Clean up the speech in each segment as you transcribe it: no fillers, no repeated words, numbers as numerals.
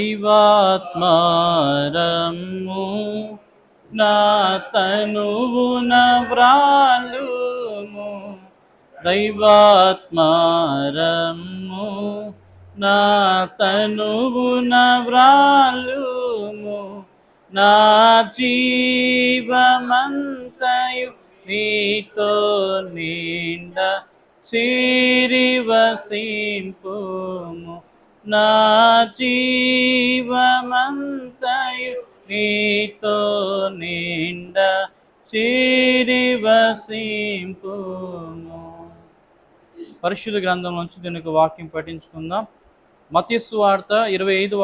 దైవాత్మారము నా తనువున వ్రాలుము, దైవాత్మారము నా తనువున వ్రాలుము, నా జీవమంతయు నీతో నిండ సిరివసింపుము, నా జీవమంతయు నీతో నిండ సిరివసింపుము. పరిశుద్ధ గ్రంథం నుంచి దీనికి వాక్యం పఠించుకుందాం. మత్తయి సువార్త 25వ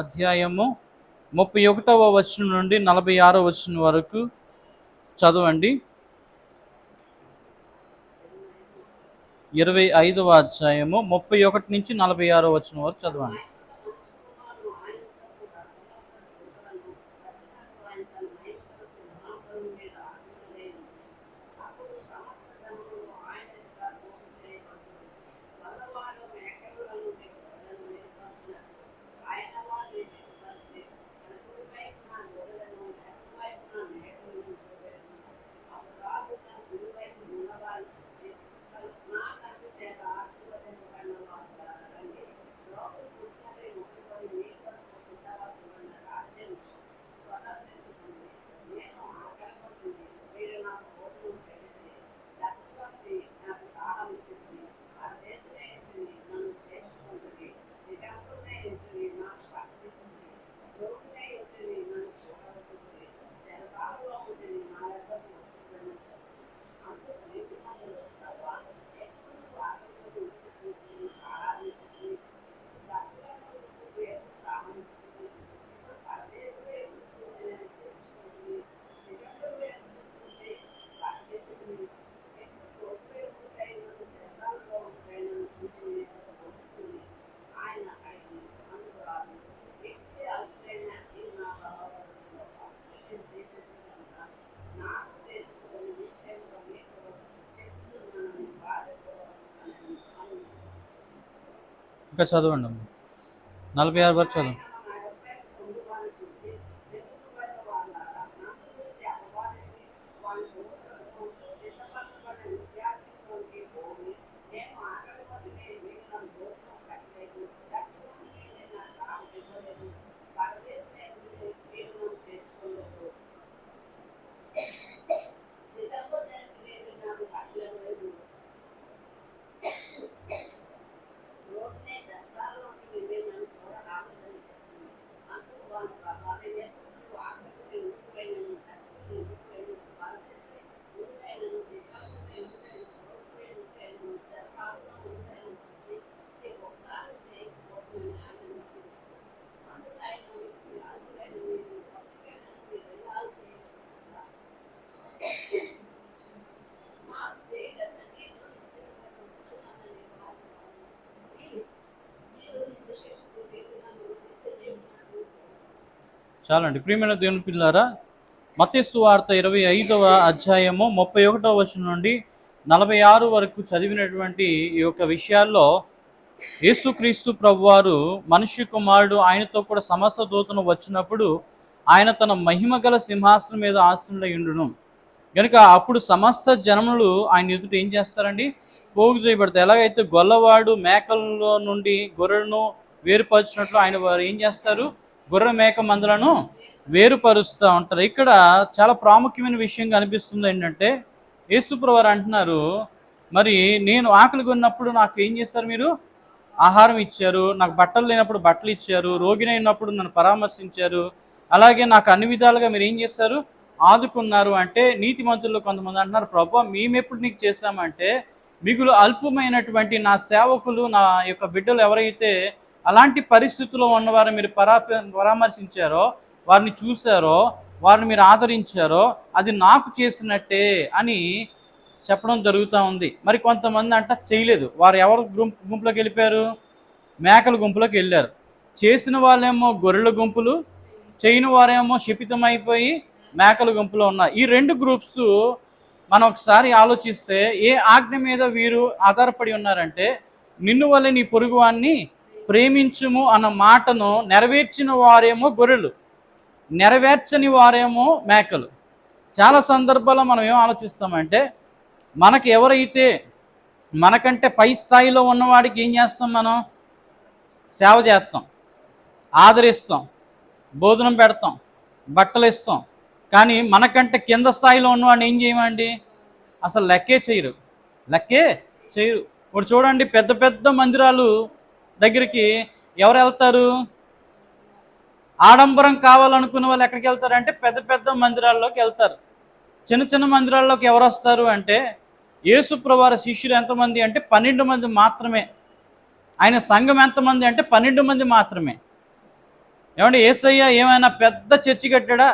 అధ్యాయము 31వ వచనం నుండి 46వ వచనం వరకు చదవండి. 25వ అధ్యాయము 31 నుంచి 46వ వచనం వరకు చదవండి. ఇంకా చదవండి, 46 వరకు చదవండి. చాలండి. ప్రియమైన దేవుని పిల్లారా, మత్తయి సువార్త 25వ అధ్యాయము 31వ వచనం నుండి 46 వరకు చదివినటువంటి ఈ యొక్క విషయాల్లో యేసుక్రీస్తు ప్రభువారు మనుష్య కుమారుడు ఆయనతో కూడా సమస్త దూతను వచ్చినప్పుడు ఆయన తన మహిమ గల సింహాసనం మీద ఆసీనుడై ఉండును కనుక అప్పుడు సమస్త జనములు ఆయన ఎదుట ఏం చేస్తారండి? పోగు చేయబడతారు. ఎలాగైతే గొల్లవాడు మేకల్లో నుండి గొర్రెలను వేరుపరిచినట్లు ఆయన వారు ఏం చేస్తారు? గొర్రె మేక మందలను వేరుపరుస్తూ ఉంటారు. ఇక్కడ చాలా ప్రాముఖ్యమైన విషయం కనిపిస్తుంది. ఏంటంటే యేసుప్రభువారు అంటున్నారు, మరి నేను ఆకలిగా ఉన్నప్పుడు నాకు ఏం చేస్తారు? మీరు ఆహారం ఇచ్చారు, నాకు బట్టలు లేనప్పుడు బట్టలు ఇచ్చారు, రోగినైనప్పుడు నన్ను పరామర్శించారు, అలాగే నాకు అన్ని విధాలుగా మీరు ఏం చేస్తారు? ఆదుకున్నారు. అంటే నీతిమంతుల్లో కొంతమంది అంటున్నారు, ప్రభువా మేమెప్పుడు నీకు చేశామంటే మిగులు అల్పమైనటువంటి నా సేవకులు, నా యొక్క బిడ్డలు ఎవరైతే అలాంటి పరిస్థితుల్లో ఉన్నవారు మీరు పరామర్శించారో, వారిని చూశారో, వారిని మీరు ఆదరించారో అది నాకు చేసినట్టే అని చెప్పడం జరుగుతూ ఉంది. మరి కొంతమంది అంట చేయలేదు. వారు ఎవరు గుంపులోకి వెళ్ళిపోయారు? మేకల గుంపులోకి వెళ్ళారు. చేసిన వాళ్ళేమో గొర్రెల గుంపులు, చేయని వారేమో శపితమైపోయి మేకల గుంపులో ఉన్నారు. ఈ రెండు గ్రూప్స్ మనం ఒకసారి ఆలోచిస్తే ఏ ఆజ్ఞ మీద వీరు ఆధారపడి ఉన్నారంటే, నిన్ను వల్లే నీ పొరుగువాన్ని ప్రేమించుము అన్న మాటను నెరవేర్చిన వారేమో గొర్రెలు, నెరవేర్చని వారేమో మేకలు. చాలా సందర్భాల్లో మనం ఏం ఆలోచిస్తామంటే, మనకు ఎవరైతే మనకంటే పై స్థాయిలో ఉన్నవాడికి ఏం చేస్తాం, మనం సేవ చేస్తాం, ఆదరిస్తాం, భోజనం పెడతాం, బట్టలు ఇస్తాం. కానీ మనకంటే కింద స్థాయిలో ఉన్నవాడిని ఏం చేయమండి, అసలు లెక్కే చేయరు. ఇప్పుడు చూడండి, పెద్ద పెద్ద మందిరాలు దగ్గరికి ఎవరు వెళ్తారు? ఆడంబరం కావాలనుకున్న వాళ్ళు ఎక్కడికి వెళ్తారంటే పెద్ద పెద్ద మందిరాల్లోకి వెళ్తారు. చిన్న చిన్న మందిరాల్లోకి ఎవరు వస్తారు అంటే, యేసు ప్రభువారి శిష్యులు ఎంతమంది అంటే 12 మంది మాత్రమే. ఆయన సంఘం ఎంతమంది అంటే 12 మంది మాత్రమే. ఏమంటే యేసయ్య ఏమైనా పెద్ద చర్చి కట్టాడా?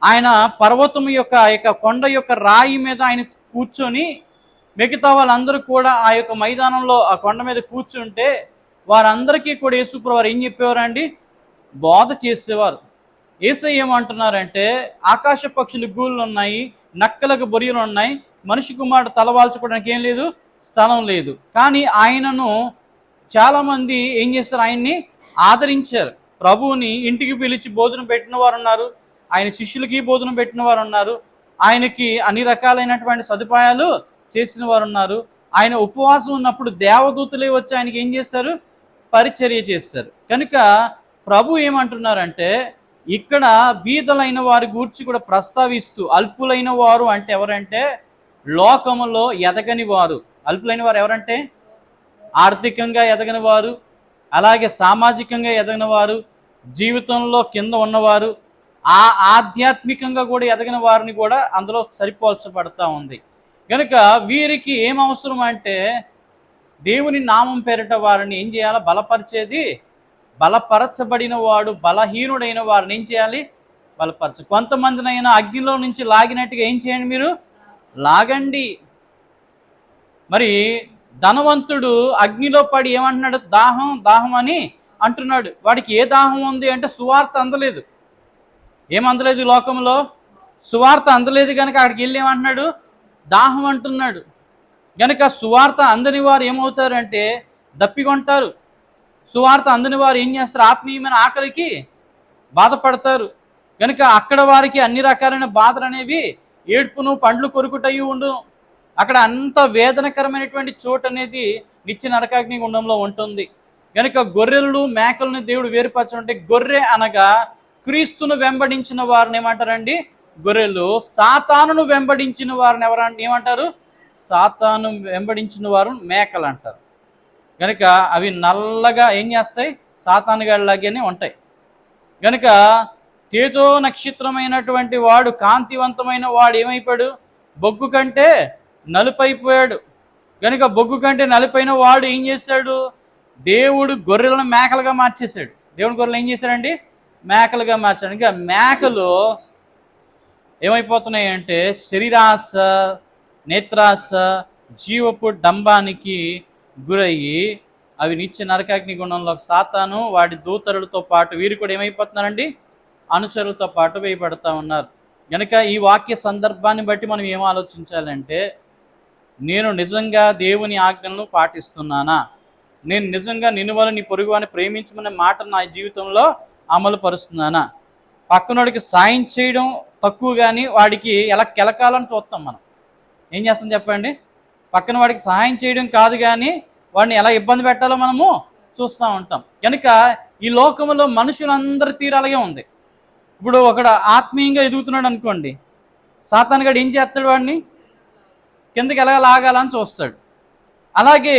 ఆయన పర్వతం యొక్క కొండ యొక్క రాయి మీద ఆయన కూర్చొని, మిగతా వాళ్ళందరూ కూడా ఆ యొక్క మైదానంలో ఆ కొండ మీద కూర్చుంటే వారందరికీ కూడా యేసు ప్రభువారు ఏం చెప్పేవారండి? బోధ చేసేవారు. యేసయ్య ఏమంటున్నారంటే, ఆకాశ పక్షులు గూళ్ళు ఉన్నాయి, నక్కలకు బొరియలు ఉన్నాయి, మనిషి కుమారుడు తలవాల్చుకోవడానికి ఏం లేదు, స్థలం లేదు. కానీ ఆయనను చాలామంది ఏం చేస్తారు? ఆయన్ని ఆదరించారు. ప్రభువుని ఇంటికి పిలిచి భోజనం పెట్టిన వారు ఉన్నారు, ఆయన శిష్యులకి భోజనం పెట్టిన వారు ఉన్నారు, ఆయనకి అన్ని రకాలైనటువంటి సదుపాయాలు చేసిన వారు ఉన్నారు. ఆయన ఉపవాసం ఉన్నప్పుడు దేవదూతలే వచ్చి ఆయనకి ఏం చేశారు? పరిచర్య చేశారు. కనుక ప్రభు ఏమంటున్నారంటే, ఇక్కడ బీదలైన వారి గూర్చి కూడా ప్రస్తావిస్తూ, అల్పులైన వారు అంటే ఎవరంటే లోకములో ఎదగని వారు. అల్పులైన వారు ఎవరంటే ఆర్థికంగా ఎదగని వారు, అలాగే సామాజికంగా ఎదగని వారు, జీవితంలో కింద ఉన్నవారు, ఆధ్యాత్మికంగా కూడా ఎదగిన వారిని కూడా అందులో సరిపోల్చబడతా ఉంది. కనుక వీరికి ఏం అవసరం అంటే, దేవుని నామం పేరిట వారిని ఏం చేయాలి? బలపరిచేది. బలపరచబడిన వాడు బలహీనుడైన వారిని ఏం చేయాలి? బలపరచు. కొంతమందినైనా అగ్నిలో నుంచి లాగినట్టుగా ఏం చేయండి? మీరు లాగండి. మరి ధనవంతుడు అగ్నిలో పడి ఏమంటున్నాడు? దాహం దాహం అని అంటున్నాడు. వాడికి ఏ దాహం ఉంది అంటే సువార్త అందలేదు. ఏమందలేదు? ఈ లోకంలో సువార్త అందలేదు కనుక అక్కడికి వెళ్ళి ఏమంటున్నాడు? దాహం అంటున్నాడు. కనుక సువార్త అందని వారు ఏమవుతారంటే దప్పికొంటారు. సువార్త అందని వారు ఏం చేస్తారు? ఆత్మీయమైన ఆకలికి బాధపడతారు. కనుక అక్కడ వారికి అన్ని రకాలైన బాధలు అనేవి ఏడ్పును పండ్లు కొరుకుటయి ఉండు. అక్కడ అంత వేదనకరమైనటువంటి చోటు అనేది నిత్య నరకాగ్ని గుండంలో ఉంటుంది. కనుక గొర్రెలను మేకలను దేవుడు వేరుపరచంటే, గొర్రె అనగా క్రీస్తును వెంబడించిన వారిని ఏమంటారండి? గొర్రెలు. సాతానును వెంబడించిన వారిని ఎవరంటే ఏమంటారు? సాతాను వెంబడించిన వారు మేకలు అంటారు. కనుక అవి నల్లగా ఏం చేస్తాయి? సాతానుగాడిలాగానే ఉంటాయి. కనుక తేజో నక్షత్రమైనటువంటి వాడు, కాంతివంతమైన వాడు ఏమైపోయాడు? బొగ్గు కంటే నలుపైపోయాడు. కనుక బొగ్గు కంటే నలుపైన వాడు ఏం చేశాడు? దేవుడు గొర్రెలను మేకలుగా మార్చేశాడు. దేవుడు గొర్రెలు ఏం చేశాడండి? మేకలుగా మార్చాడు. ఇంకా మేకలు ఏమైపోతున్నాయి అంటే శరీరాశ, నేత్రాశ, జీవపు డంబానికి గురయ్యి అవి నిత్య నరకాగ్ని గుణంలో సాతాను వాడి దూతరులతో పాటు వీరు కూడా ఏమైపోతున్నారండి? అనుచరులతో పాటు వేయబడతా ఉన్నారు. కనుక ఈ వాక్య సందర్భాన్ని బట్టి మనం ఏం ఆలోచించాలంటే, నేను నిజంగా దేవుని ఆజ్ఞలను పాటిస్తున్నానా? నేను నిజంగా నిన్ను వల్ల నీ పొరుగు అని ప్రేమించమనే మాట నా జీవితంలో అమలు పరుస్తున్నానా? పక్కనోడికి సాయం చేయడం తక్కువ, కానీ వాడికి ఎలా కెలకాలని చూస్తాం. మనం ఏం చేస్తాం చెప్పండి? పక్కన వాడికి సహాయం చేయడం కాదు, కానీ వాడిని ఎలా ఇబ్బంది పెట్టాలో మనము చూస్తూ ఉంటాం. కనుక ఈ లోకంలో మనుషులందరి తీరు అలాగే ఉంది. ఇప్పుడు ఒకడు ఆత్మీయంగా ఎదుగుతున్నాడు అనుకోండి, సాతాను గాడు ఏం చేస్తాడు? వాడిని కిందకి ఎలా లాగాలని చూస్తాడు. అలాగే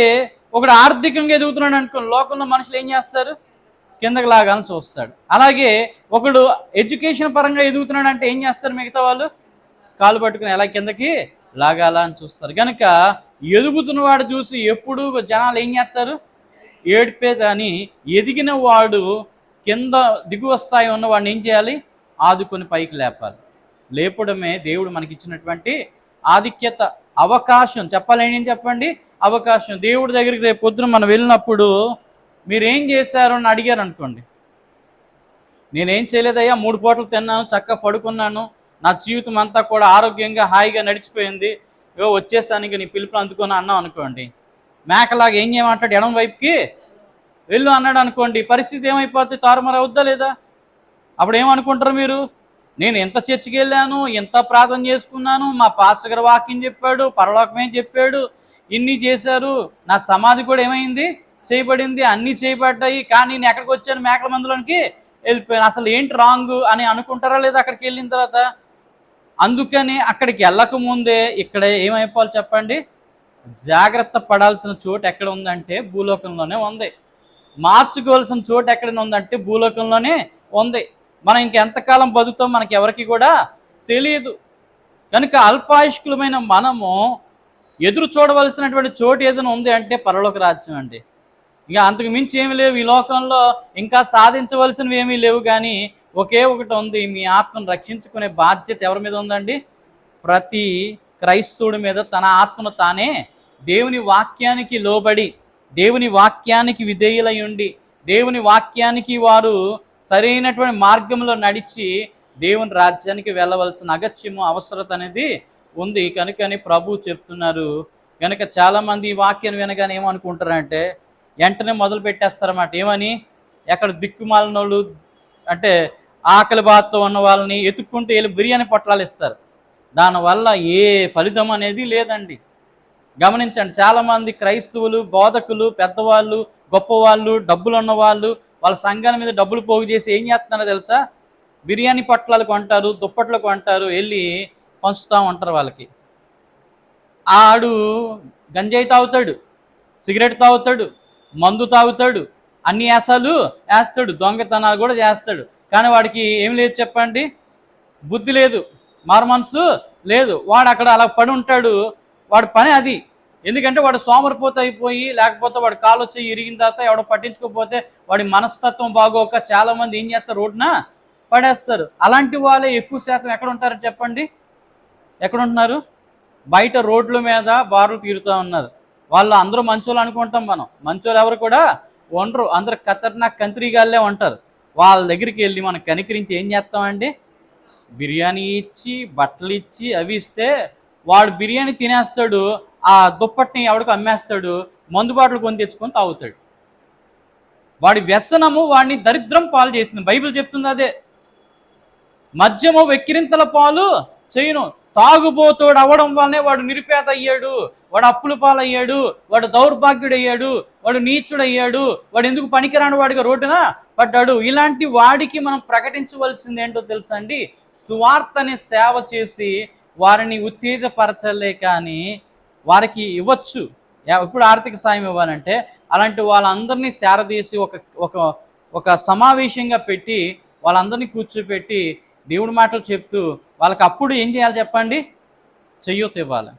ఒకడు ఆర్థికంగా ఎదుగుతున్నాడు అనుకోండి, లోకంలో మనుషులు ఏం చేస్తారు? కిందకి లాగాలని చూస్తాడు. అలాగే ఒకడు ఎడ్యుకేషన్ పరంగా ఎదుగుతున్నాడు అంటే ఏం చేస్తారు? మిగతా వాళ్ళు కాలు పట్టుకుని ఎలా కిందకి లాగాల అని చూస్తారు. కనుక ఎదుగుతున్న వాడు చూసి ఎప్పుడు జనాలు ఏం చేస్తారు? ఏడిపే. కానీ ఎదిగిన వాడు కింద దిగువ స్థాయి ఉన్న వాడిని ఏం చేయాలి? ఆదుకొని పైకి లేపాలి. లేపడమే దేవుడు మనకిచ్చినటువంటి ఆధిక్యత, అవకాశం. చెప్పాలి చెప్పండి, అవకాశం. దేవుడి దగ్గరికి రేపు పొద్దున మనం వెళ్ళినప్పుడు మీరేం చేశారు అని అడిగారు అనుకోండి, నేనేం చేయలేదయ్యా, 3 పూటలు తిన్నాను, చక్కగా పడుకున్నాను, నా జీవితం అంతా కూడా ఆరోగ్యంగా హాయిగా నడిచిపోయింది, వచ్చేసానికి నీ పిలుపుని అందుకొని అన్నాం అనుకోండి, మేకలాగా ఏం చేయమంటాడు? ఎడం వైపుకి వెళ్ళు అన్నాడు అనుకోండి, పరిస్థితి ఏమైపోతుంది? తారుమారు అవుద్దా లేదా? అప్పుడు ఏమనుకుంటారు మీరు? నేను ఎంత చర్చికి వెళ్ళాను, ఎంత ప్రార్థన చేసుకున్నాను, మా పాస్టర్ గారు వాక్యం చెప్పాడు, పరలోకమే చెప్పాడు, ఇన్ని చేశారు, నా సమాధి కూడా ఏమైంది? చేయబడింది, అన్నీ చేయబడ్డాయి, కానీ నేను ఎక్కడికి వచ్చాను? మేకల మందులోనికి వెళ్ళిపోయాను. అసలు ఏంటి రాంగ్ అని అనుకుంటారా లేదా అక్కడికి వెళ్ళిన తర్వాత? అందుకని అక్కడికి వెళ్ళక ముందే ఇక్కడ ఏమైపోవాలి చెప్పండి? జాగ్రత్త పడాల్సిన చోటు ఎక్కడ ఉందంటే భూలోకంలోనే ఉంది. మార్చుకోవాల్సిన చోటు ఎక్కడ ఉందంటే భూలోకంలోనే ఉంది. మనం ఇంకెంతకాలం బతుకుతాం మనకి ఎవరికి కూడా తెలియదు. కనుక అల్పాయుష్కులమైన మనము ఎదురు చూడవలసినటువంటి చోటు ఏదైనా ఉంది అంటే పరలోక రాజ్యం అండి. ఇక అంతకు మించి ఏమి లేవు ఈ లోకంలో, ఇంకా సాధించవలసినవి ఏమీ లేవు. కానీ ఒకే ఒకటి ఉంది, మీ ఆత్మను రక్షించుకునే బాధ్యత ఎవరి మీద ఉందండి? ప్రతి క్రైస్తవుడి మీద తన ఆత్మను తానే దేవుని వాక్యానికి లోబడి, దేవుని వాక్యానికి విధేయులై ఉండి, దేవుని వాక్యానికి వారు సరైనటువంటి మార్గంలో నడిచి దేవుని రాజ్యానికి వెళ్ళవలసిన అగత్యము, అవసరత అనేది ఉంది. కనుకని ప్రభు చెప్తున్నారు. కనుక చాలామంది ఈ వాక్యాన్ని వినగానే ఏమనుకుంటారంటే వెంటనే మొదలు పెట్టేస్తారన్నమాట. ఏమని? ఎక్కడ దిక్కుమాలిన వాళ్ళు అంటే ఆకలి బాధతో ఉన్న వాళ్ళని ఎత్తుక్కుంటూ వెళ్ళి బిర్యానీ పొట్లాలు ఇస్తారు. దానివల్ల ఏ ఫలితం అనేది లేదండి. గమనించండి, చాలామంది క్రైస్తవులు, బోధకులు, పెద్దవాళ్ళు, గొప్పవాళ్ళు, డబ్బులు ఉన్నవాళ్ళు వాళ్ళ సంఘాల మీద డబ్బులు పోగు చేసి ఏం చేస్తున్నారో తెలుసా? బిర్యానీ పొట్లాలు కొంటారు, దుప్పట్లు కొంటారు, వెళ్ళి పంచుతూ ఉంటారు వాళ్ళకి. ఆడు గంజాయి తాగుతాడు, సిగరెట్ తాగుతాడు, మందు తాగుతాడు, అన్ని యాసాలు వేస్తాడు, దొంగతనాలు కూడా చేస్తాడు. కానీ వాడికి ఏం లేదు చెప్పండి? బుద్ధి లేదు, మారు మనసు లేదు. వాడు అక్కడ అలా పడి ఉంటాడు. వాడి పని అది. ఎందుకంటే వాడు సోమరిపోత అయిపోయి, లేకపోతే వాడు కాలు వచ్చి ఇరిగిన తర్వాత ఎవడో పట్టించుకోకపోతే వాడి మనస్తత్వం బాగోక చాలామంది ఏం చేస్తారు? రోడ్డున పడేస్తారు. అలాంటి వాళ్ళే ఎక్కువ శాతం ఎక్కడ ఉంటారు చెప్పండి? ఎక్కడ ఉంటున్నారు? బయట రోడ్ల మీద బారులు తీరుతూ ఉన్నారు. వాళ్ళు అందరూ మంచోళ్ళు అనుకుంటాం మనం. మంచోళ్ళు ఎవరు కూడా ఉండరు, అందరు ఖతర్నాక్ కంత్రీగాళ్ళే ఉంటారు. వాళ్ళ దగ్గరికి వెళ్ళి మనం కనికరించి ఏం చేస్తామండి? బిర్యానీ ఇచ్చి, బట్టలు ఇచ్చి, అవి ఇస్తే వాడు బిర్యానీ తినేస్తాడు, ఆ దుప్పటిని ఎవడికి అమ్మేస్తాడు, మందు బాటలు కొని తెచ్చుకొని తాగుతాడు. వాడి వ్యసనము వాడిని దరిద్రం పాలు చేసింది. బైబిల్ చెప్తుంది అదే. మద్యము వెక్కిరింతల పాలు చేయును. తాగుబోతోడు అవ్వడం వల్లనే వాడు నిరుపేద అయ్యాడు, వాడు అప్పుల పాలయ్యాడు, వాడు దౌర్భాగ్యుడయ్యాడు, వాడు నీచుడయ్యాడు, వాడు ఎందుకు పనికిరాని వాడిగా రోడ్డున పడ్డాడు. ఇలాంటి వాడికి మనం ప్రకటించవలసింది ఏంటో తెలుసా అండి? సువార్తని సేవ చేసి వారిని ఉత్తేజపరచలే కానీ వారికి ఇవ్వచ్చు. ఇప్పుడు ఆర్థిక సాయం ఇవ్వాలంటే అలాంటి వాళ్ళందరినీ సేరదీసి ఒక ఒక ఒక సమావేశంగా పెట్టి వాళ్ళందరినీ కూర్చోపెట్టి దేవుడి మాటలు చెప్తూ వాళ్ళకి అప్పుడు ఏం చేయాలి చెప్పండి? చెయ్యొద్దు ఇవ్వాలి.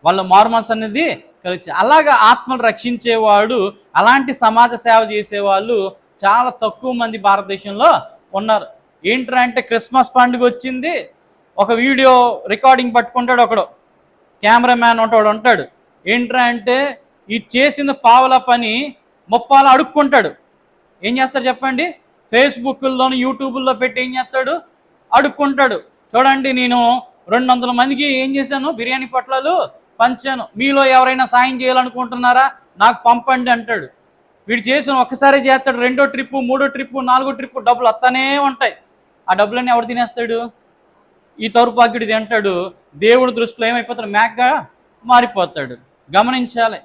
వాళ్ళ మారుమనసు అనేది కలిసి అలాగా ఆత్మలు రక్షించేవాడు, అలాంటి సమాజ సేవ చేసేవాళ్ళు చాలా తక్కువ మంది భారతదేశంలో ఉన్నారు. ఏంట్రా అంటే క్రిస్మస్ పండుగ వచ్చింది, ఒక వీడియో రికార్డింగ్ పట్టుకుంటాడు ఒకడు, కెమెరామ్యాన్ ఉంటాడు. ఏంట్రా అంటే ఈ చేసిన పావల పని ముప్పాల అడుక్కుంటాడు. ఏం చేస్తాడు చెప్పండి? ఫేస్బుక్లోను, యూట్యూబ్లో పెట్టి ఏం చేస్తాడు? అడుక్కుంటాడు. చూడండి, నేను 200 మందికి ఏం చేశాను? బిర్యానీ పొట్లాలు పంచాను. మీలో ఎవరైనా సాయం చేయాలనుకుంటున్నారా? నాకు పంపండి అంటాడు. వీడు చేసిన ఒక్కసారి చేస్తాడు, 2వ ట్రిప్పు, 3వ ట్రిప్పు, 4వ ట్రిప్పు డబ్బులు వస్తానే ఉంటాయి. ఆ డబ్బులన్నీ ఎవడు తినేస్తాడు? ఈ దౌర్భాగ్యుడు తింటాడు. దేవుడి దృష్టిలో ఏమైపోతాడు? మేకగా మారిపోతాడు. గమనించాలి,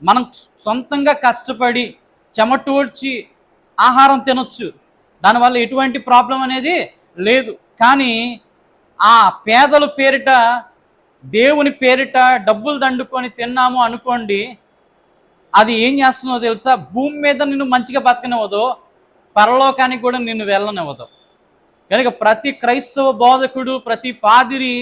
మనం సొంతంగా కష్టపడి చెమటూడ్చి ఆహారం తినొచ్చు, దానివల్ల ఎటువంటి ప్రాబ్లం అనేది లేదు. కానీ ఆ పేదల పేరిట, దేవుని పేరిట డబ్బులు దండుకొని తిన్నాము అనుకోండి, అది ఏం చేస్తుందో తెలుసా? భూమి మీద నిన్ను మంచిగా బతకనివ్వదు, పరలోకానికి కూడా నిన్ను వెళ్ళనివ్వదు. కనుక ప్రతి క్రైస్తవ బోధకుడు, ప్రతి పాదిరి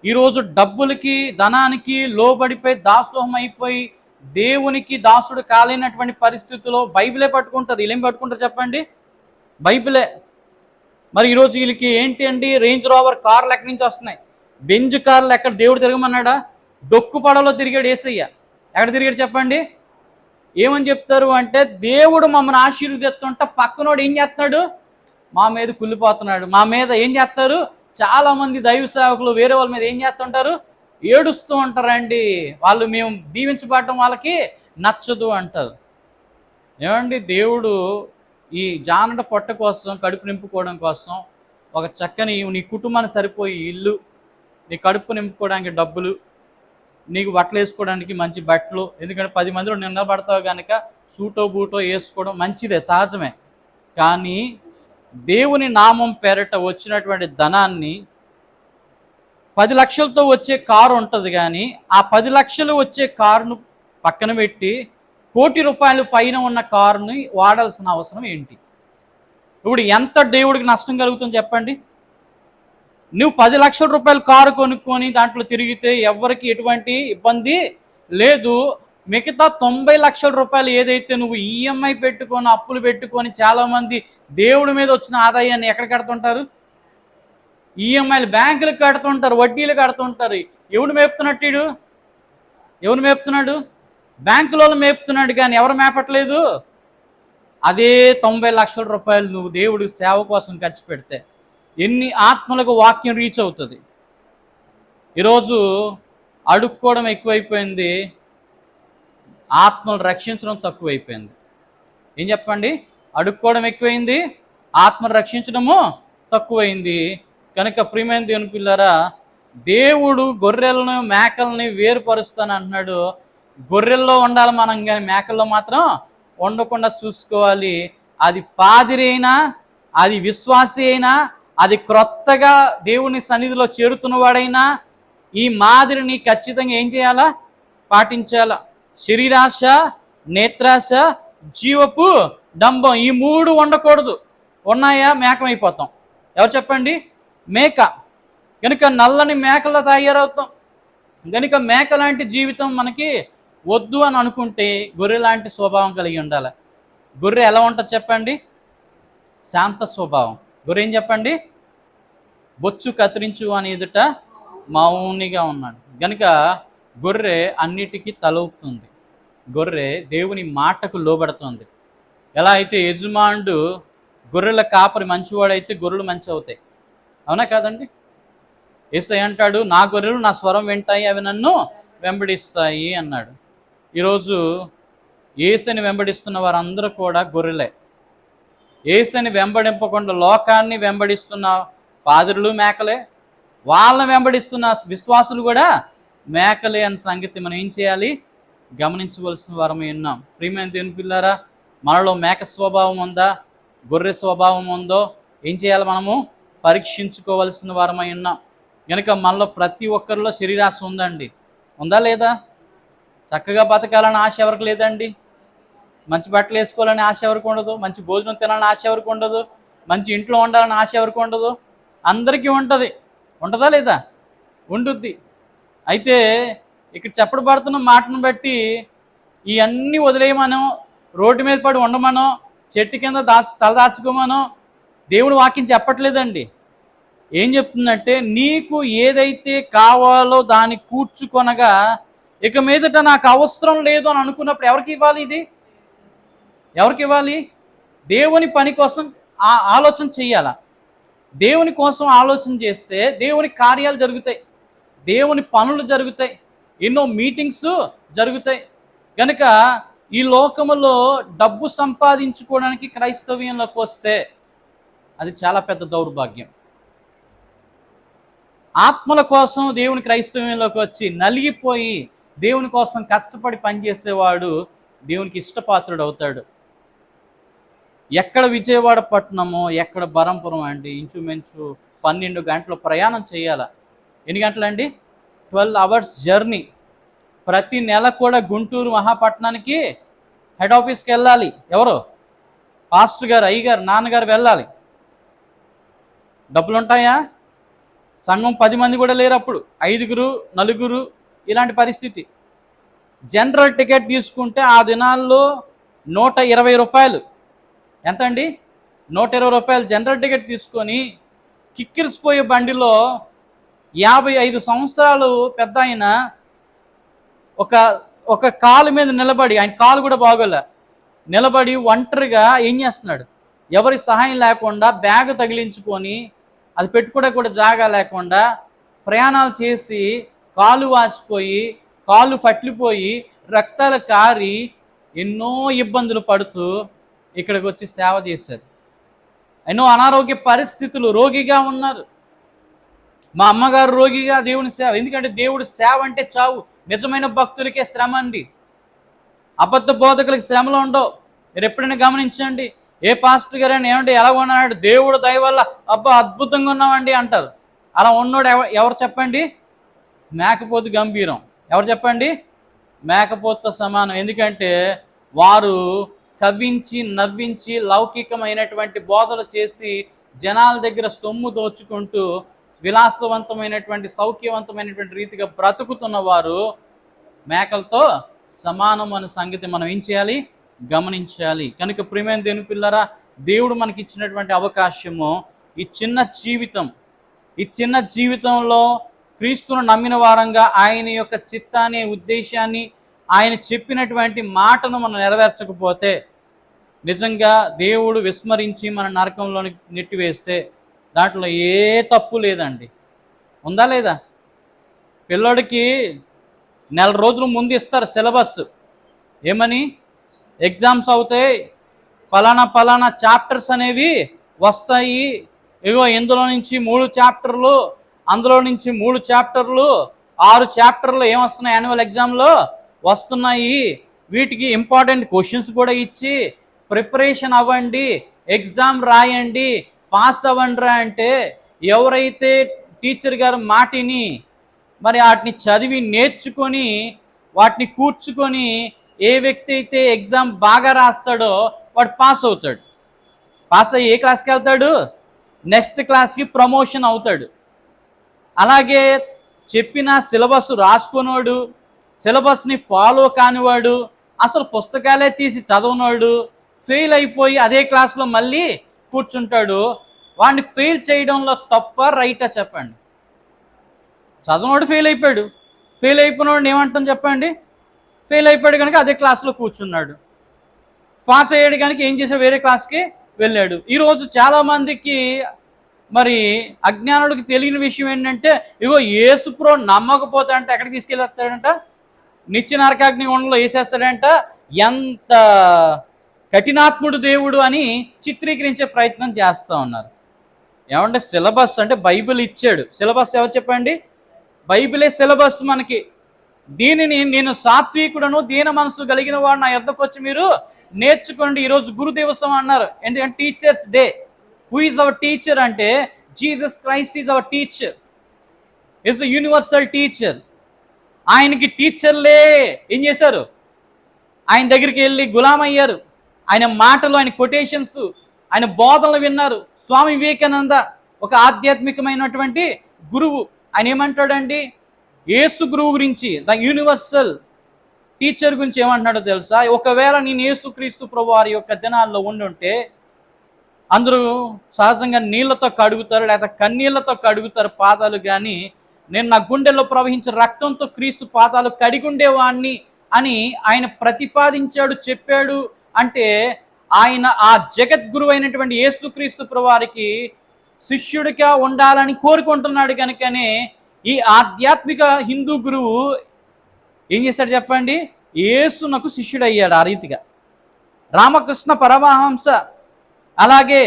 ఈరోజు డబ్బులకి, ధనానికి లోబడిపోయి దాసోహం అయిపోయి దేవునికి దాసుడు కాలేనటువంటి పరిస్థితుల్లో బైబిలే పట్టుకుంటారు. వీళ్ళేం పట్టుకుంటారు చెప్పండి? బైబిలే. మరి ఈరోజు వీళ్ళకి ఏంటి అండి? రేంజ్ రోవర్ కార్లు ఎక్కడి నుంచి వస్తున్నాయి? బెంజ్ కార్లు ఎక్కడ దేవుడు తిరగమన్నాడా? డొక్కు పడవలో తిరిగాడు యేసయ్య. ఎక్కడ తిరిగాడు చెప్పండి? ఏమని చెప్తారు అంటే, దేవుడు మమ్మల్ని ఆశీర్వదిస్తుంటే పక్కనోడు ఏం చేస్తున్నాడు? మా మీద కుళ్ళిపోతున్నాడు. మా మీద ఏం చేస్తారు? చాలామంది దైవ సేవకులు వేరే వాళ్ళ మీద ఏం చేస్తుంటారు? ఏడుస్తూ ఉంటారండి. వాళ్ళు మేము దీవించబడటం వాళ్ళకి నచ్చదు అంటారు. ఏమండి, దేవుడు ఈ జానడ పొట్ట కోసం, కడుపు నింపుకోవడం కోసం ఒక చక్కని నీ కుటుంబానికి సరిపోయి ఇల్లు, నీ కడుపు నింపుకోవడానికి డబ్బులు, నీకు బట్టలు వేసుకోవడానికి మంచి బట్టలు, ఎందుకంటే 10 మందిలో నిలబడతావు కనుక సూటో బూటో వేసుకోవడం మంచిదే, సహజమే. కానీ దేవుని నామం పేరట వచ్చినటువంటి ధనాన్ని 10 లక్షలతో వచ్చే కారు ఉంటుంది, కానీ ఆ 10 లక్షలు వచ్చే కారును పక్కన పెట్టి ₹1,00,00,000 పైన ఉన్న కారుని వాడాల్సిన అవసరం ఏంటి? ఇప్పుడు ఎంత దేవుడికి నష్టం కలుగుతుంది చెప్పండి? నువ్వు 10 లక్షల రూపాయల కారు కొనుక్కొని దాంట్లో తిరిగితే ఎవరికి ఎటువంటి ఇబ్బంది లేదు. మిగతా 90 లక్షల రూపాయలు ఏదైతే నువ్వు ఈఎంఐ పెట్టుకొని, అప్పులు పెట్టుకొని, చాలామంది దేవుడి మీద వచ్చిన ఆదాయాన్ని ఎక్కడ కడుతుంటారు? ఈఎంఐలు బ్యాంకులకు కడుతుంటారు, వడ్డీలు కడుతుంటారు. ఎవడు మేపుతున్నట్టు? ఎవరు మేపుతున్నాడు? బ్యాంకులో మేపుతున్నాడు, కానీ ఎవరు మేపట్లేదు. అదే 90 లక్షల రూపాయలు నువ్వు దేవుడి సేవ కోసం ఖర్చు పెడితే ఎన్ని ఆత్మలకు వాక్యం రీచ్ అవుతుంది? ఈరోజు అడుక్కోవడం ఎక్కువైపోయింది, ఆత్మలు రక్షించడం తక్కువైపోయింది. ఏం చెప్పండి? అడుక్కోవడం ఎక్కువైంది, ఆత్మను రక్షించడము తక్కువైంది. కనుక ప్రియమైన దేవుని పిల్లరా, దేవుడు గొర్రెలను మేకల్ని వేరుపరుస్తాను అంటున్నాడు. గొర్రెల్లో ఉండాలి మనం, కానీ మేకల్లో మాత్రం ఉండకుండా చూసుకోవాలి. అది పాదిరి అయినా, అది విశ్వాసి అయినా, అది క్రొత్తగా దేవుని సన్నిధిలో చేరుతున్నవాడైనా ఈ మాదిరిని ఖచ్చితంగా ఏం చేయాలా? పాటించాలా. శరీరాశ, నేత్రాశ, జీవపు డంబం, ఈ 3 ఉండకూడదు. ఉన్నాయా మేకమైపోతాం. ఎవరు చెప్పండి? మేక. కనుక నల్లని మేకలా తయారవుతాం. కనుక మేక లాంటి జీవితం మనకి వద్దు అని అనుకుంటే గొర్రె లాంటి స్వభావం కలిగి ఉండాలి. గొర్రె ఎలా ఉంటుంది చెప్పండి? శాంత స్వభావం. గొర్రె ఏం చెప్పండి? బొచ్చు కత్తిరించు అని ఎదుట మౌనిగా ఉన్నాడు. కనుక గొర్రె అన్నిటికీ తలవుతుంది. గొర్రె దేవుని మాటకు లోబడుతుంది. ఎలా అయితే యజమానుడు గొర్రెల కాపరి మంచివాడైతే గొర్రెలు మంచి అవుతాయి, అవునా కాదండి? యేసయ్య అంటాడు, నా గొర్రెలు నా స్వరం వింటాయి, అవి నన్ను వెంబడిస్తాయి అన్నాడు. ఈరోజు యేసుని వెంబడిస్తున్న వారందరూ కూడా గొర్రెలే. యేసుని వెంబడింపకుండా లోకాన్ని వెంబడిస్తున్న పాదురులు మేకలే, వాళ్ళని వెంబడిస్తున్న విశ్వాసులు కూడా మేకలే అన్న సంగతి మనం ఏం చేయాలి? గమనించవలసిన వారమే ఉన్నాం. ప్రియమైన దేవుని పిల్లారా, మనలో మేక స్వభావం ఉందా, గొర్రె స్వభావం ఉందో ఏం చేయాలి? మనము పరీక్షించుకోవలసిన వారమై ఉన్నాం. కనుక మనలో ప్రతి ఒక్కరిలో శరీరాశ ఉందండి. ఉందా లేదా? చక్కగా బతకాలని ఆశ ఎవరికి లేదండి? మంచి బట్టలు వేసుకోవాలని ఆశ ఎవరికి ఉండదు? మంచి భోజనం తినాలని ఆశ ఎవరికి ఉండదు? మంచి ఇంట్లో ఉండాలని ఆశ ఎవరికి ఉండదు? అందరికీ ఉంటుంది. ఉంటుందా లేదా? ఉండుద్ది. అయితే ఇక్కడ చెప్పబడుతున్న మాటను బట్టి ఇవన్నీ వదిలేయమనో, రోడ్డు మీద పడి ఉండమనో, చెట్టు కింద తలదాచుకోమనో దేవుడు వాక్యం చెప్పట్లేదండి. ఏం చెప్తుందంటే, నీకు ఏదైతే కావాలో దాన్ని కూర్చుకొనగా ఇక మీదట నాకు అవసరం లేదు అని అనుకున్నప్పుడు ఎవరికి ఇవ్వాలి? ఇది ఎవరికి ఇవ్వాలి? దేవుని పని కోసం ఆలోచన చెయ్యాల. దేవుని కోసం ఆలోచన చేస్తే దేవుని కార్యాలు జరుగుతాయి, దేవుని పనులు జరుగుతాయి, ఎన్నో మీటింగ్స్ జరుగుతాయి. కనుక ఈ లోకములో డబ్బు సంపాదించుకోవడానికి క్రైస్తవ్యంలోకి వస్తే అది చాలా పెద్ద దౌర్భాగ్యం. ఆత్మల కోసం దేవుని క్రైస్తవ్యంలోకి వచ్చి నలిగిపోయి దేవుని కోసం కష్టపడి పనిచేసేవాడు దేవునికి ఇష్టపాత్రుడు అవుతాడు. ఎక్కడ విజయవాడ పట్టణమో, ఎక్కడ బరంపురం అండి, ఇంచుమించు 12 గంటలు ప్రయాణం చేయాల. ఎన్ని గంటలండి? 12 అవర్స్ జర్నీ. ప్రతి నెల కూడా గుంటూరు మహాపట్నానికి హెడ్ ఆఫీస్కి వెళ్ళాలి. ఎవరు? పాస్టర్ గారు, అయ్యగారు, నాన్నగారు వెళ్ళాలి. డబ్బులు ఉంటాయా? సంఘం 10 మంది కూడా లేరు అప్పుడు, 5గురు 4గురు, ఇలాంటి పరిస్థితి. జనరల్ టికెట్ తీసుకుంటే ఆ దినాల్లో 120 రూపాయలు. ఎంత అండి? 120 రూపాయలు జనరల్ టికెట్ తీసుకొని కిక్కిరిసిపోయే బండిలో 55 సంవత్సరాలు పెద్ద ఆయన ఒక కాలు మీద నిలబడి, ఆయన కాలు కూడా బాగోలే, నిలబడి ఒంటరిగా ఏం చేస్తున్నాడు? ఎవరి సహాయం లేకుండా బ్యాగ్ తగిలించుకొని, అది పెట్టుకోవడానికి కూడా జాగా లేకుండా ప్రయాణాలు చేసి కాలు వాసిపోయి, కాళ్ళు పట్లిపోయి, రక్తాలు కారి ఎన్నో ఇబ్బందులు పడుతూ ఇక్కడికి వచ్చి సేవ చేశారు. ఎన్నో అనారోగ్య పరిస్థితులు, రోగిగా ఉన్నారు. మా అమ్మగారు రోగిగా దేవుని సేవ, ఎందుకంటే దేవుడు సేవ అంటే చావు. నిజమైన భక్తులకే శ్రమ అండి, అబద్ధ బోధకులకి శ్రమలు ఉండవు. మీరు ఎప్పుడైనా గమనించండి, ఏ పాస్టర్ గారైనా ఏమంటే ఎలా ఉన్నాడు, దేవుడు దయ వల్ల అబ్బా అద్భుతంగా ఉన్నామండి అంటారు. అలా ఉన్నోడు ఎవరు చెప్పండి? మేకపోతు గంభీరం. ఎవరు చెప్పండి? మేకపోతుతో సమానం. ఎందుకంటే వారు కవ్వించి నవ్వించి లౌకికమైనటువంటి బోధలు చేసి జనాల దగ్గర సొమ్ము దోచుకుంటూ విలాసవంతమైనటువంటి సౌఖ్యవంతమైనటువంటి రీతిగా బ్రతుకుతున్న వారు మేకలతో సమానం అనే సంగతి మనం ఏం చేయాలి? గమనించాలి. కనుక ప్రియమైన దేవుని పిల్లరా, దేవుడు మనకి ఇచ్చినటువంటి అవకాశము ఈ చిన్న జీవితంలో క్రీస్తును నమ్మిన వారంగా ఆయన యొక్క చిత్తాన్ని, ఉద్దేశాన్ని, ఆయన చెప్పినటువంటి మాటను మనం నెరవేర్చకపోతే నిజంగా దేవుడు విస్మరించి మన నరకంలోని నెట్టివేస్తే దాంట్లో ఏ తప్పు లేదండి. ఉందా లేదా? పిల్లోడికి నెల రోజుల ముందు ఇస్తారు సిలబస్. ఏమని? ఎగ్జామ్స్ అవుతాయి, పలానా చాప్టర్స్ అనేవి వస్తాయి, ఇగో ఇందులో నుంచి 3 చాప్టర్లు, అందులో నుంచి 3 చాప్టర్లు, 6 చాప్టర్లు ఏమొస్తున్నాయి యాన్యువల్ ఎగ్జామ్లో వస్తున్నాయి, వీటికి ఇంపార్టెంట్ క్వశ్చన్స్ కూడా ఇచ్చి ప్రిపరేషన్ అవ్వండి, ఎగ్జామ్ రాయండి, పాస్ అవ్వండి అంటే ఎవరైతే టీచర్ గారు మాటిని మరి వాటిని చదివి నేర్చుకొని వాటిని కూర్చుకొని ఏ వ్యక్తి అయితే ఎగ్జామ్ బాగా రాస్తాడో వాడు పాస్ అవుతాడు. పాస్ అయ్యి ఏ క్లాస్కి వెళ్తాడు? నెక్స్ట్ క్లాస్కి ప్రమోషన్ అవుతాడు. అలాగే చెప్పిన సిలబస్ రాసుకున్నాడు, సిలబస్ని ఫాలో కానివాడు, అసలు పుస్తకాలే తీసి చదవనోడు ఫెయిల్ అయిపోయి అదే క్లాస్లో మళ్ళీ కూర్చుంటాడు. వాడిని ఫెయిల్ చేయడంలో తప్ప రైటా చెప్పండి? చదవనోడు ఫెయిల్ అయిపోయాడు, ఫెయిల్ అయిపోయినోడు ఏమంటాం చెప్పండి? ఫెయిల్ అయిపోయాడు కనుక అదే క్లాస్లో కూర్చున్నాడు. పాస్ అయ్యాడు కనుక ఏం చేశాడు? వేరే క్లాస్కి వెళ్ళాడు. ఈరోజు చాలామందికి మరి అజ్ఞానుడికి తెలియని విషయం ఏంటంటే, ఇగో యేసుప్రో నమ్మకపోతే అంటే ఎక్కడికి తీసుకెళ్ళేస్తాడంట? నిత్య నరకాగ్ని గుండంలో వేసేస్తాడంట. ఎంత కఠినాత్ముడు దేవుడు అని చిత్రీకరించే ప్రయత్నం చేస్తూ ఉన్నారు. ఏమంటే సిలబస్ అంటే బైబిల్ ఇచ్చాడు. సిలబస్ ఎవరు చెప్పండి? బైబిలే సిలబస్ మనకి. దీనిని నేను సాత్వికుడను దీన మనసు కలిగిన వాడు నా యొద్దకు వచ్చి మీరు నేర్చుకోండి. ఈరోజు గురు దివసం అన్నారు, ఎందుకంటే teachers day. Who is our teacher అంటే Jesus Christ is our teacher, is a universal teacher. ఆయనకి టీచర్లే ఏం చేశారు? ఆయన దగ్గరికి వెళ్ళి గులామయ్యారు. ఆయన మాటలు, ఆయన కొటేషన్స్, ఆయన బోధనలు విన్నారు. స్వామి వివేకానంద ఒక ఆధ్యాత్మికమైనటువంటి గురువు. ఆయన ఏమంటాడండి? యేసు గురువు గురించి, ద యూనివర్సల్ టీచర్ గురించి ఏమంటున్నాడో తెలుసా? ఒకవేళ నేను యేసుక్రీస్తు ప్రభు వారి యొక్క దినాల్లో ఉండుంటే అందరూ సహజంగా నీళ్లతో కడుగుతారు, లేదా కన్నీళ్లతో కడుగుతారు పాదాలు, కానీ నేను నా గుండెల్లో ప్రవహించే రక్తంతో క్రీస్తు పాదాలు కడిగుండేవాణ్ణి అని ఆయన ప్రతిపాదించాడు, చెప్పాడు. అంటే ఆయన ఆ జగద్గురు అయినటువంటి యేసుక్రీస్తు ప్రభు వారికి శిష్యుడిగా ఉండాలని కోరుకుంటున్నాడు. కనుకనే ఈ ఆధ్యాత్మిక హిందూ గురువు ఏం చేశాడు చెప్పండి? యేసునకు శిష్యుడయ్యాడు. ఆ రీతిగా రామకృష్ణ పరమహంస, అలాగే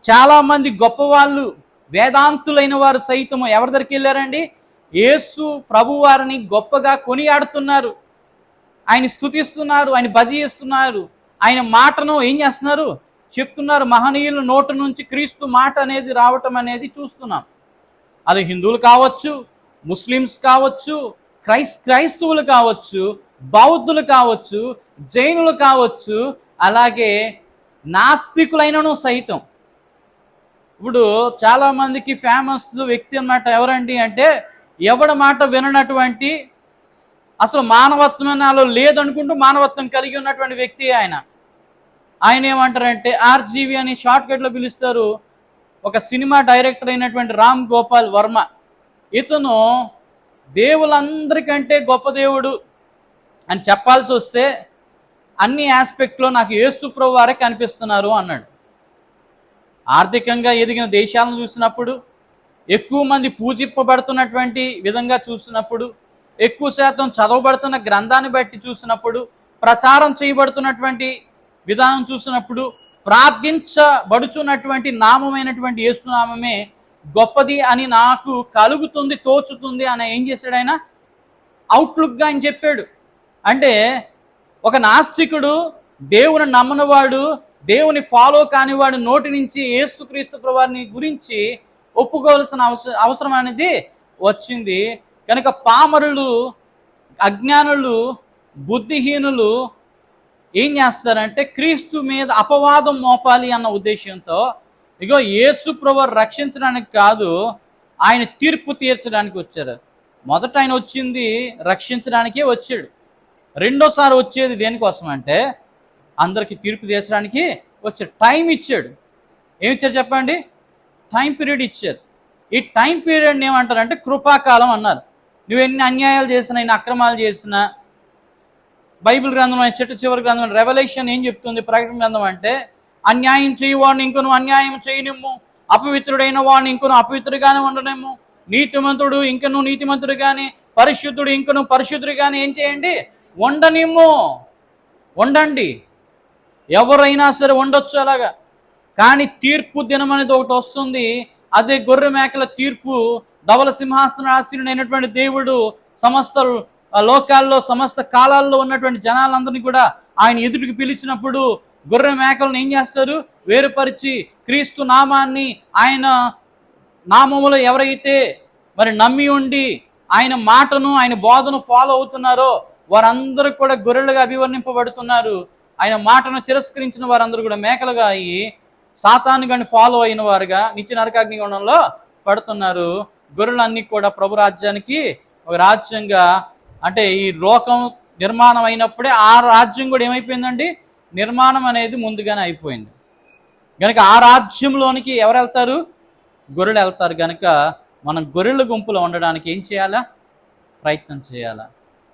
చాలామంది గొప్పవాళ్ళు, వేదాంతులైన వారు సైతం ఎవరి దగ్గరికి వెళ్ళారండి? యేసు ప్రభు వారిని గొప్పగా కొనియాడుతున్నారు, ఆయన స్తుతిస్తున్నారు, ఆయన భజిస్తున్నారు, ఆయన మాటను ఏం చేస్తున్నారు? చెప్తున్నారు. మహనీయుల నోటి నుంచి క్రీస్తు మాట అనేది రావటం అనేది చూస్తున్నాం. అది హిందువులు కావచ్చు, ముస్లిమ్స్ కావచ్చు, క్రైస్తవులు కావచ్చు, బౌద్ధులు కావచ్చు, జైనులు కావచ్చు, అలాగే నాస్తికులైనను సైతం. ఇప్పుడు చాలామందికి ఫేమస్ వ్యక్తి అన్నమాట ఎవరండి అంటే, ఎవడి మాట విననటువంటి, అసలు మానవత్వం నాలో లేదనుకుంటూ మానవత్వం కలిగి ఉన్నటువంటి వ్యక్తి ఆయన ఏమంటారంటే ఆర్జీవి అని షార్ట్కట్లో పిలుస్తారు. ఒక సినిమా డైరెక్టర్ అయినటువంటి రామ్ గోపాల్ వర్మ. ఇతను దేవులందరికంటే గొప్ప దేవుడు అని చెప్పాల్సి వస్తే అన్ని ఆస్పెక్ట్లో నాకు యేసు ప్రభు వారే కనిపిస్తున్నారు అన్నాడు. ఆర్థికంగా ఎదిగిన దేశాలను చూసినప్పుడు, ఎక్కువ మంది పూజింపబడుతున్నటువంటి విధంగా చూసినప్పుడు, ఎక్కువ శాతం చదవబడుతున్న గ్రంథాన్ని బట్టి చూసినప్పుడు, ప్రచారం చేయబడుతున్నటువంటి విధానం చూసినప్పుడు ప్రార్థించబడుచున్నటువంటి నామమైనటువంటి యేసునామమే గొప్పది అని నాకు కలుగుతుంది, తోచుతుంది అని ఏం చేశాడు ఆయన? అవుట్లుక్గా ఆయన చెప్పాడు. అంటే ఒక నాస్తికుడు, దేవుని నమ్మనివాడు, దేవుని ఫాలో కానివాడు నోటి నుంచి యేసుక్రీస్తు ప్రభువారిని గురించి ఒప్పుకోవాల్సిన అవసరం అనేది వచ్చింది. కనుక పామరులు, అజ్ఞానులు, బుద్ధిహీనులు ఏం చేస్తారంటే క్రీస్తు మీద అపవాదం మోపాలి అన్న ఉద్దేశంతో, ఇగో యేసు ప్రభువు రక్షించడానికి కాదు, ఆయన తీర్పు తీర్చడానికి వచ్చారు. మొదట ఆయన వచ్చింది రక్షించడానికే వచ్చాడు. రెండోసారి వచ్చేది దేనికోసం అంటే అందరికి తీర్పు తీర్చడానికి వచ్చాడు. టైం ఇచ్చాడు. ఏమి ఇచ్చారు చెప్పండి? టైం పీరియడ్ ఇచ్చారు. ఈ టైం పీరియడ్ని ఏమంటారంటే కృపాకాలం అన్నారు. నువ్వు ఎన్ని అన్యాయాలు చేసినా, ఎన్ని అక్రమాలు చేసినా, బైబిల్ గ్రంథం చెట్టు చివరి గ్రంథం రెవల్యూషన్ ఏం చెప్తుంది? ప్రకటన గ్రంథం అంటే అన్యాయం చేయవాడిని ఇంకొను అన్యాయం చేయనిమ్ము, అపవిత్రుడైన వాడిని ఇంకొను అపవిత్రుడిగానే ఉండనేమో, నీతిమంతుడు ఇంకను నీతిమంతుడు కానీ, పరిశుద్ధుడు ఇంకను పరిశుద్ధుడు కానీ ఏం చేయండి? ఉండనిమ్ము. ఉండండి. ఎవరైనా సరే ఉండొచ్చు అలాగా. కానీ తీర్పు దినం అనేది ఒకటి వస్తుంది. అదే గొర్రె మేకల తీర్పు. ధవల సింహాసనాసీనుడైనటువంటి దేవుడు సమస్త లోకాల్లో, సమస్త కాలాల్లో ఉన్నటువంటి జనాలందరినీ కూడా ఆయన ఎదుటికి పిలిచినప్పుడు గొర్రె మేకలను ఏం చేస్తారు? వేరుపరిచి క్రీస్తు నామాన్ని, ఆయన నామములో ఎవరైతే మరి నమ్మి ఉండి ఆయన మాటను, ఆయన బోధను ఫాలో అవుతున్నారో వారందరూ కూడా గొర్రెలుగా అభివర్ణింపబడుతున్నారు. ఆయన మాటను తిరస్కరించిన వారందరూ కూడా మేకలుగా అయ్యి సాతాను గాని ఫాలో అయిన వారుగా నిత్య నరకాగ్నిగుండంలో పడుతున్నారు. గొర్రెలన్నీ కూడా ప్రభు రాజ్యానికి ఒక రాజ్యంగా, అంటే ఈ లోకం నిర్మాణం అయినప్పుడే ఆ రాజ్యం కూడా ఏమైపోయిందండి? నిర్మాణం అనేది ముందుగానే అయిపోయింది. కనుక ఆ రాజ్యంలోనికి ఎవరు వెళ్తారు? గొర్రెలు వెళ్తారు. కనుక మనం గొర్రెల గుంపులో ఉండడానికి ఏం చేయాలా? ప్రయత్నం చేయాలా?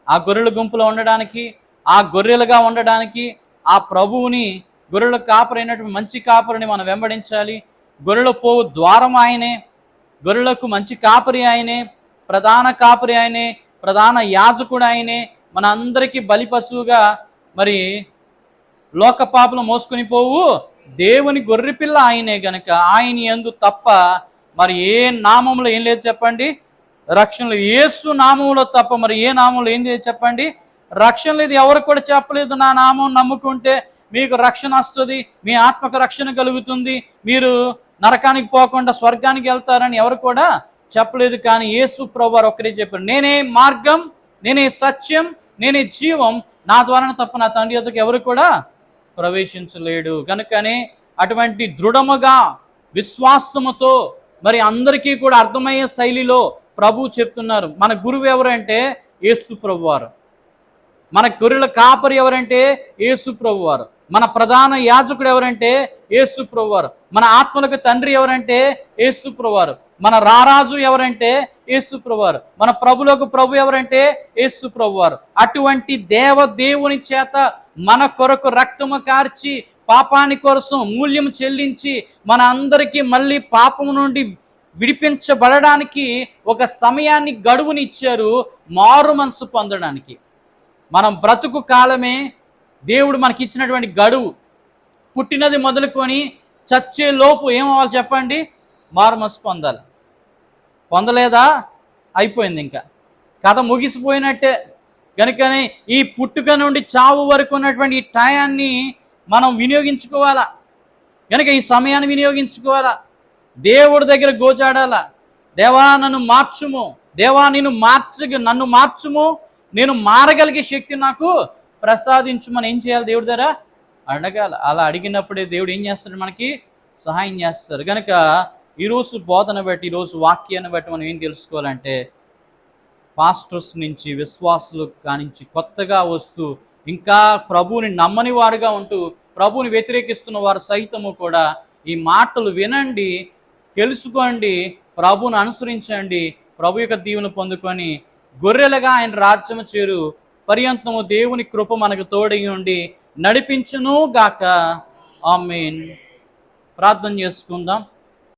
ఆ గొర్రెల గుంపులో ఉండడానికి, ఆ గొర్రెలుగా ఉండడానికి, ఆ ప్రభువుని, గొర్రెల కాపరైనటువంటి మంచి కాపరిని మనం వెంబడించాలి. గొర్రెల పోవు ద్వారం ఆయనే, గొర్రెలకు మంచి కాపరి ఆయనే, ప్రధాన కాపరి ఆయనే, ప్రధాన యాజకుడు ఆయనే, మన అందరికీ బలి పశువుగా మరి లోక పాపలు మోసుకొని పోవు దేవుని గొర్రెపిల్ల ఆయనే. గనక ఆయన యందు తప్ప మరి ఏ నామంలో ఏం లేదు చెప్పండి? రక్షణ లేదు. యేసు నామంలో తప్ప మరి ఏ నామంలో ఏం లేదు చెప్పండి? రక్షణ లేదు. ఎవరు కూడా చెప్పలేదు నా నామం నమ్ముకుంటే మీకు రక్షణ వస్తుంది, మీ ఆత్మకు రక్షణ కలుగుతుంది, మీరు నరకానికి పోకుండా స్వర్గానికి వెళ్తారని ఎవరు కూడా చెప్పలేదు. కానీ యేసు ప్రభువారు ఒక్కరే చెప్పారు, నేనే మార్గం, నేనే సత్యం, నేనే జీవం, నా ద్వారా తప్ప నా తండ్రి యొద్దకు ఎవరు కూడా ప్రవేశించలేడు. కనుకనే అటువంటి దృఢముగా విశ్వాసముతో మరి అందరికీ కూడా అర్థమయ్యే శైలిలో ప్రభు చెప్తున్నారు. మన గురువు ఎవరంటే యేసు ప్రభువారు. మన గొర్రెల కాపరి ఎవరంటే యేసు ప్రభువారు. మన ప్రధాన యాజకుడు ఎవరంటే యేసు ప్రభువారు. మన ఆత్మలకు తండ్రి ఎవరంటే యేసు ప్రభువారు. మన రారాజు ఎవరంటే యేసు ప్రభువారు. మన ప్రభులకు ప్రభు ఎవరంటే యేసు ప్రభువారు. అటువంటి దేవుని చేత మన కొరకు రక్తము కార్చి పాపాని కోసం మూల్యం చెల్లించి మన అందరికీ మళ్ళీ పాపము నుండి విడిపించబడడానికి ఒక సమయాన్ని, గడువునిచ్చారు మారు మనసు పొందడానికి. మనం బ్రతుకు కాలమే దేవుడు మనకి ఇచ్చినటువంటి గడువు. పుట్టినది మొదలుకొని చచ్చే లోపు ఏమవ్వాలి చెప్పండి? మారు మనసు పొందాలి. పొందలేదా? అయిపోయింది, ఇంకా కథ ముగిసిపోయినట్టే. కనుకనే ఈ పుట్టుక నుండి చావు వరకు ఉన్నటువంటి ఈ టయాన్ని మనం వినియోగించుకోవాలా. కనుక ఈ సమయాన్ని వినియోగించుకోవాలా. దేవుడి దగ్గర గోచాడాలా. దేవా నన్ను మార్చుము, దేవా నన్ను మార్చుము, నేను మారగలిగే శక్తి నాకు ప్రసాదించుమని ఏం చేయాలి? దేవుడి దగ్గర అడగాల. అలా అడిగినప్పుడే దేవుడు ఏం చేస్తాడు? మనకి సహాయం చేస్తారు. కనుక ఈరోజు బోధన బట్టి, ఈరోజు వాక్యాన్ని బట్టి మనం ఏం తెలుసుకోవాలంటే, పాస్టర్స్ నుంచి, విశ్వాసులు కానించి కొత్తగా వస్తూ ఇంకా ప్రభువుని నమ్మని వారుగా ఉంటూ ప్రభువుని వ్యతిరేకిస్తున్న వారు సైతము కూడా ఈ మాటలు వినండి, తెలుసుకోండి, ప్రభువును అనుసరించండి, ప్రభు యొక్క దీవెన పొందుకొని గొర్రెలుగా ఆయన రాజ్యము చేరు పర్యంతము దేవుని కృప మనకు తోడై ఉండి నడిపించును గాక. ఆమేన్. ప్రార్థన చేసుకుందాం.